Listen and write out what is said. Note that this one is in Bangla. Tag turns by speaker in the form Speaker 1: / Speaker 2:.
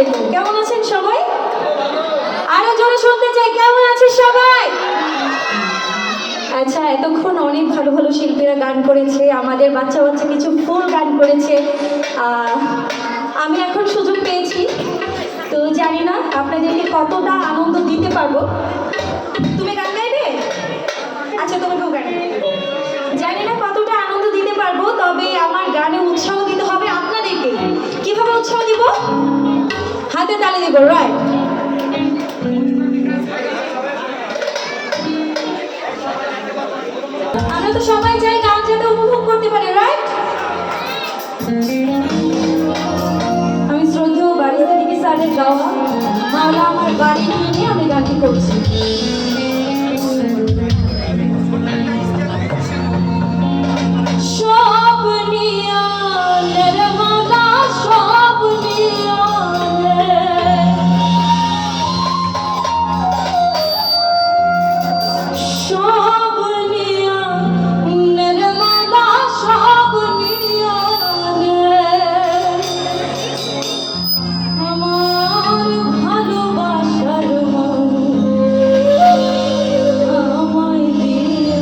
Speaker 1: আলাইকুম। কেমন আছেন সবাই? আরো জোরে শুনতে চাই, কেমন আছেন সবাই? আচ্ছা, এতক্ষণ অনেক ভালো ভালো শিল্পীরা গান করেছে, আমাদের বাচ্চা বাচ্চা কিছু ফুল গান করেছে। আমি এখন সুযোগ পেয়েছি, তো জানি না আপনাদেরকে কতটা আনন্দ দিতে পারবো। তুমি গান গাইবে? আচ্ছা, তোমাকেও গান গাইবে। জানি না কতটা আনন্দ দিতে পারবো, তবে আমার গানে উৎসাহ দিতে হবে আপনাদেরকে। কিভাবে উৎসাহ দিব? হাতে তালি দিব, রাইট? আমরা তো সবাই চাই গান যাতে উপভোগ করতে পারে, রাইট? আমি শ্রদ্ধেয় বাড়ি থেকে স্যারের গাওয়া মাওলা আমার বাড়ি নিয়ে আমি গানটি করছি। সব নিয়ালের মালা, সব নিয়ালে, সব নিয়ালের মালা, সব নিয়ালে আমার ভালোবাসার আমায় দিয়া।